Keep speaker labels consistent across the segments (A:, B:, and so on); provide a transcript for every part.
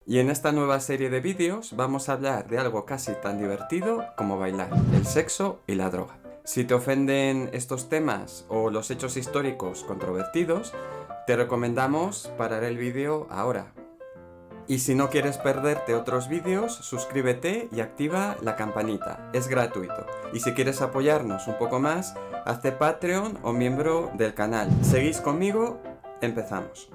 A: Y en esta nueva serie de vídeos vamos a hablar de algo casi tan divertido como bailar, el sexo y la droga. Si te ofenden estos temas o los hechos históricos controvertidos, te recomendamos parar el vídeo ahora. Y si no quieres perderte otros vídeos, suscríbete y activa la campanita, es gratuito. Y si quieres apoyarnos un poco más, hazte Patreon o miembro del canal. ¿Seguís conmigo? Empezamos.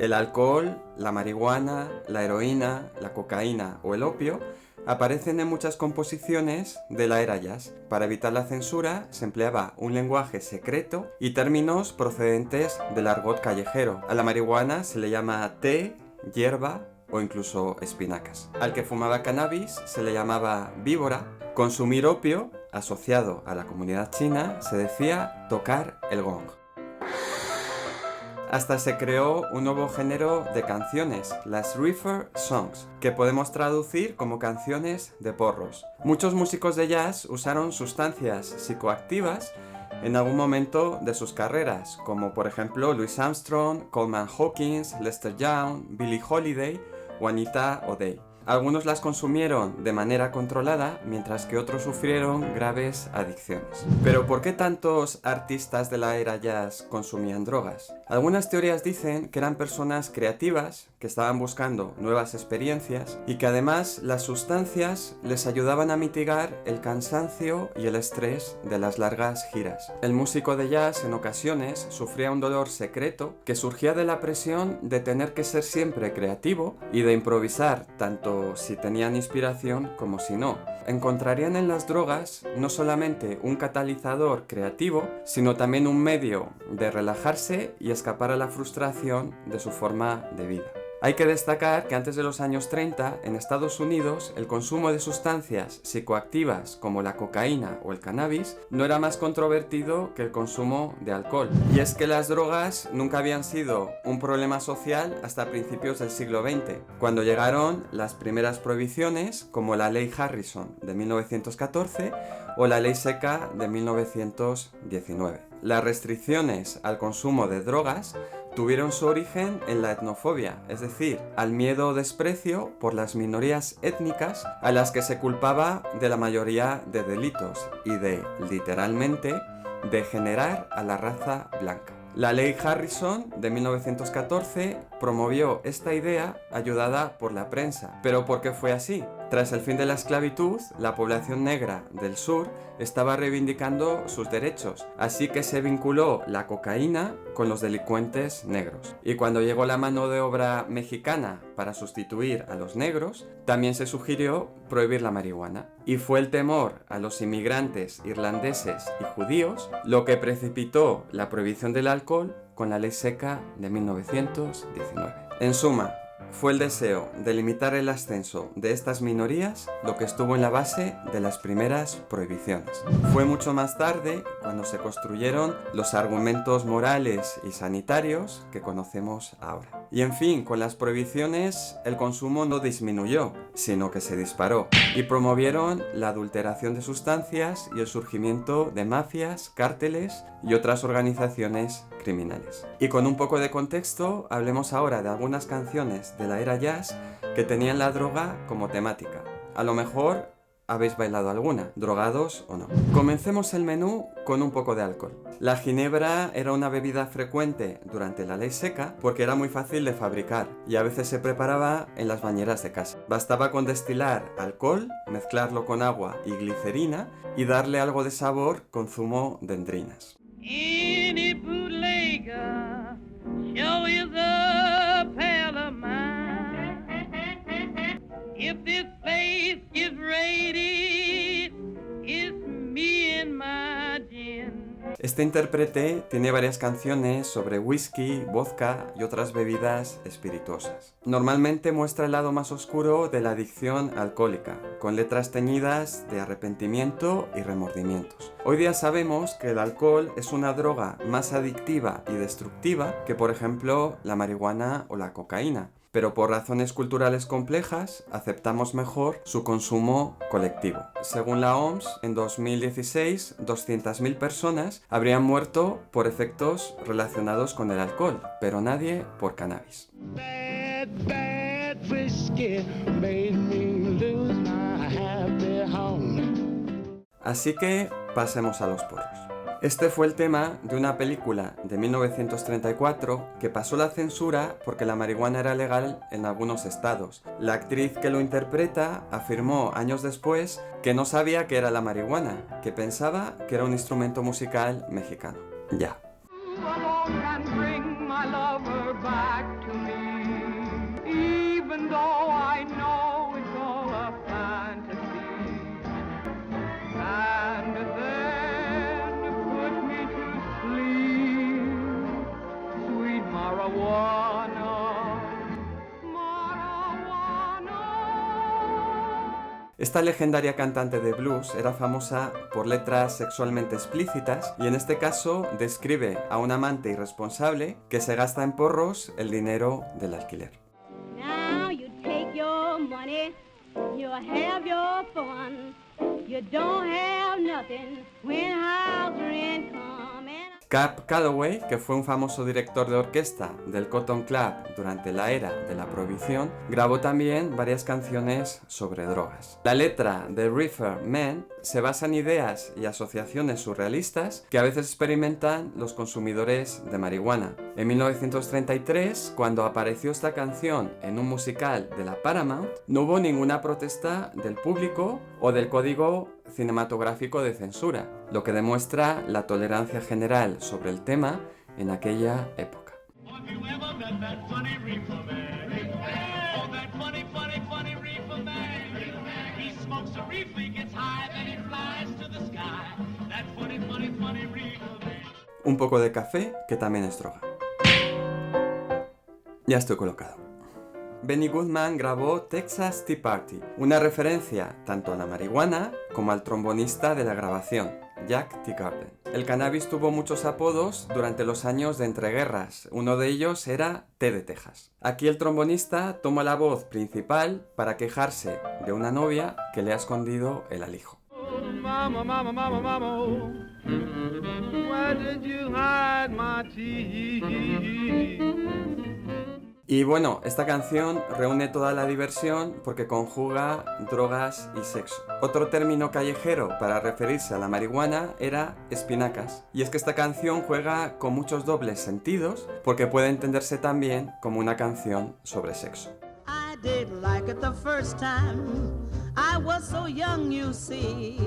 A: El alcohol, la marihuana, la heroína, la cocaína o el opio aparecen en muchas composiciones de la era jazz. Para evitar la censura se empleaba un lenguaje secreto y términos procedentes del argot callejero. A la marihuana se le llama té, hierba o incluso espinacas. Al que fumaba cannabis se le llamaba víbora. Consumir opio, asociado a la comunidad china, se decía tocar el gong. Hasta se creó un nuevo género de canciones, las reefer songs, que podemos traducir como canciones de porros. Muchos músicos de jazz usaron sustancias psicoactivas en algún momento de sus carreras, como por ejemplo Louis Armstrong, Coleman Hawkins, Lester Young, Billie Holiday o Anita O'Day. Algunos las consumieron de manera controlada, mientras que otros sufrieron graves adicciones. Pero ¿por qué tantos artistas de la era jazz consumían drogas? Algunas teorías dicen que eran personas creativas, que estaban buscando nuevas experiencias y que además las sustancias les ayudaban a mitigar el cansancio y el estrés de las largas giras. El músico de jazz en ocasiones sufría un dolor secreto que surgía de la presión de tener que ser siempre creativo y de improvisar tanto si tenían inspiración como si no. Encontrarían en las drogas no solamente un catalizador creativo, sino también un medio de relajarse y escapar a la frustración de su forma de vida. Hay que destacar que antes de los años 30, en Estados Unidos, el consumo de sustancias psicoactivas como la cocaína o el cannabis no era más controvertido que el consumo de alcohol. Y es que las drogas nunca habían sido un problema social hasta principios del siglo XX, cuando llegaron las primeras prohibiciones como la Ley Harrison de 1914 o la Ley Seca de 1919. Las restricciones al consumo de drogas tuvieron su origen en la etnofobia, es decir, al miedo o desprecio por las minorías étnicas a las que se culpaba de la mayoría de delitos y de, literalmente, degenerar a la raza blanca. La Ley Harrison de 1914 promovió esta idea ayudada por la prensa. ¿Pero por qué fue así? Tras el fin de la esclavitud, la población negra del sur estaba reivindicando sus derechos, así que se vinculó la cocaína con los delincuentes negros. Y cuando llegó la mano de obra mexicana para sustituir a los negros, también se sugirió prohibir la marihuana. Y fue el temor a los inmigrantes irlandeses y judíos lo que precipitó la prohibición del alcohol con la Ley Seca de 1919. En suma, fue el deseo de limitar el ascenso de estas minorías lo que estuvo en la base de las primeras prohibiciones. Fue mucho más tarde cuando se construyeron los argumentos morales y sanitarios que conocemos ahora. Y en fin, con las prohibiciones el consumo no disminuyó, sino que se disparó, y promovieron la adulteración de sustancias y el surgimiento de mafias, cárteles y otras organizaciones criminales. Y con un poco de contexto, hablemos ahora de algunas canciones de la era jazz que tenían la droga como temática. A lo mejor habéis bailado alguna, drogados o no. Comencemos el menú con un poco de alcohol. La ginebra era una bebida frecuente durante la Ley Seca porque era muy fácil de fabricar y a veces se preparaba en las bañeras de casa. Bastaba con destilar alcohol, mezclarlo con agua y glicerina y darle algo de sabor con zumo de endrinas.
B: Any bootlegger show is a pal of mine. If this place is raided, it's me and my gin.
A: Este intérprete tiene varias canciones sobre whisky, vodka y otras bebidas espirituosas. Normalmente muestra el lado más oscuro de la adicción alcohólica, con letras teñidas de arrepentimiento y remordimientos. Hoy día sabemos que el alcohol es una droga más adictiva y destructiva que, por ejemplo, la marihuana o la cocaína. pero por razones culturales complejas aceptamos mejor su consumo colectivo. Según la OMS, en 2016, 200.000 personas habrían muerto por efectos relacionados con el alcohol, pero nadie por cannabis.
B: Bad, bad whiskey made me lose my happy home.
A: Así que pasemos a los porros. Este fue el tema de una película de 1934 que pasó la censura porque la marihuana era legal en algunos estados. La actriz que lo interpreta afirmó años después que no sabía qué era la marihuana, que pensaba que era un instrumento musical mexicano. Ya. Esta legendaria cantante de blues era famosa por letras sexualmente explícitas y en este caso describe a un amante irresponsable que se gasta en porros el dinero del alquiler.
C: Now you take your money, you have your fun, you don't have nothing when house rent come.
A: Cab Calloway, que fue un famoso director de orquesta del Cotton Club durante la era de la prohibición, grabó también varias canciones sobre drogas. La letra de Reefer Man se basa en ideas y asociaciones surrealistas que a veces experimentan los consumidores de marihuana. En 1933, cuando apareció esta canción en un musical de la Paramount, no hubo ninguna protesta del público o del código cinematográfico de censura, lo que demuestra la tolerancia general sobre el tema en aquella época. Un poco de café, que también es droga. Ya estoy colocado. Benny Goodman grabó Texas Tea Party, una referencia tanto a la marihuana como al trombonista de la grabación, Jack Teagarden. El cannabis tuvo muchos apodos durante los años de entreguerras, uno de ellos era Té de Texas. Aquí el trombonista toma la voz principal para quejarse de una novia que le ha escondido el alijo.
B: Mama, mama, mama, mama, why did you hide my tea?
A: Y bueno, esta canción reúne toda la diversión porque conjuga drogas y sexo. Otro término callejero para referirse a la marihuana era espinacas. Y es que esta canción juega con muchos dobles sentidos porque puede entenderse también como una canción sobre sexo.
D: I did like it the first time. I was so young, you see.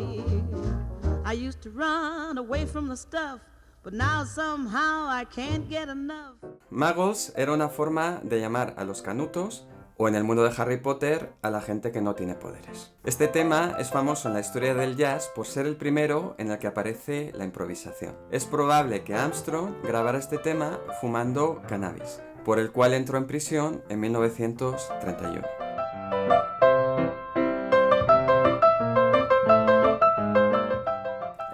D: I used to run away from the stuff, but now somehow I can't get enough.
A: Muggles era una forma de llamar a los canutos o en el mundo de Harry Potter a la gente que no tiene poderes. Este tema es famoso en la historia del jazz por ser el primero en el que aparece la improvisación. Es probable que Armstrong grabara este tema fumando cannabis, por el cual entró en prisión en 1931.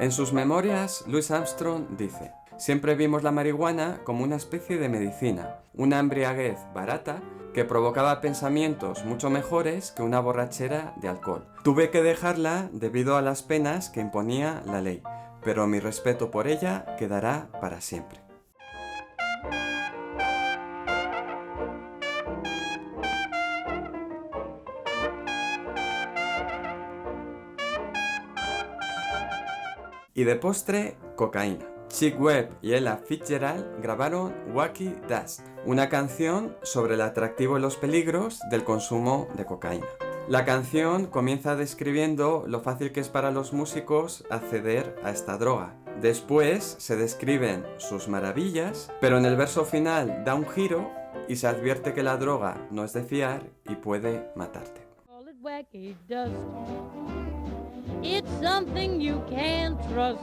A: En sus memorias, Louis Armstrong dice: siempre vimos la marihuana como una especie de medicina, una embriaguez barata que provocaba pensamientos mucho mejores que una borrachera de alcohol. Tuve que dejarla debido a las penas que imponía la ley, pero mi respeto por ella quedará para siempre. Y de postre, cocaína. Chick Webb y Ella Fitzgerald grabaron Wacky Dust, una canción sobre el atractivo y los peligros del consumo de cocaína. La canción comienza describiendo lo fácil que es para los músicos acceder a esta droga. Después se describen sus maravillas, pero en el verso final da un giro y se advierte que la droga no es de fiar y puede matarte.
C: It's something you can't trust.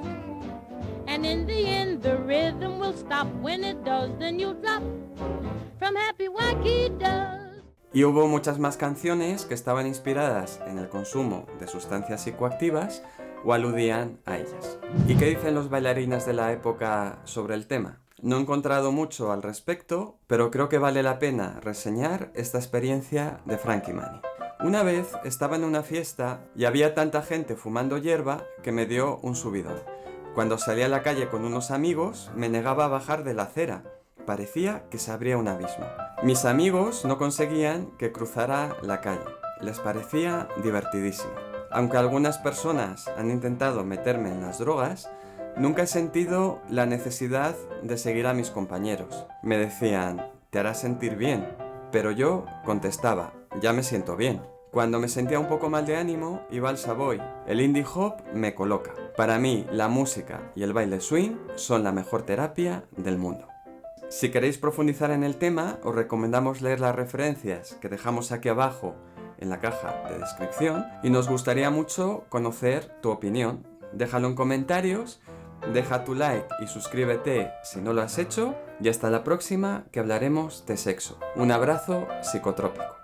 C: And in the end the rhythm will stop. When it does, then you drop from happy wacky dust.
A: Y hubo muchas más canciones que estaban inspiradas en el consumo de sustancias psicoactivas o aludían a ellas. ¿Y qué dicen los bailarines de la época sobre el tema? No he encontrado mucho al respecto, pero creo que vale la pena reseñar esta experiencia de Frankie Manning. Una vez estaba en una fiesta y había tanta gente fumando hierba que me dio un subidón. Cuando salí a la calle con unos amigos, me negaba a bajar de la acera. Parecía que se abría un abismo. Mis amigos no conseguían que cruzara la calle. Les parecía divertidísimo. Aunque algunas personas han intentado meterme en las drogas, nunca he sentido la necesidad de seguir a mis compañeros. Me decían, te hará sentir bien. Pero yo contestaba, ya me siento bien. Cuando me sentía un poco mal de ánimo, iba al Savoy. El indie hop me coloca. Para mí, la música y el baile swing son la mejor terapia del mundo. Si queréis profundizar en el tema, os recomendamos leer las referencias que dejamos aquí abajo en la caja de descripción y nos gustaría mucho conocer tu opinión. Déjalo en comentarios, deja tu like y suscríbete si no lo has hecho y hasta la próxima que hablaremos de sexo. Un abrazo psicotrópico.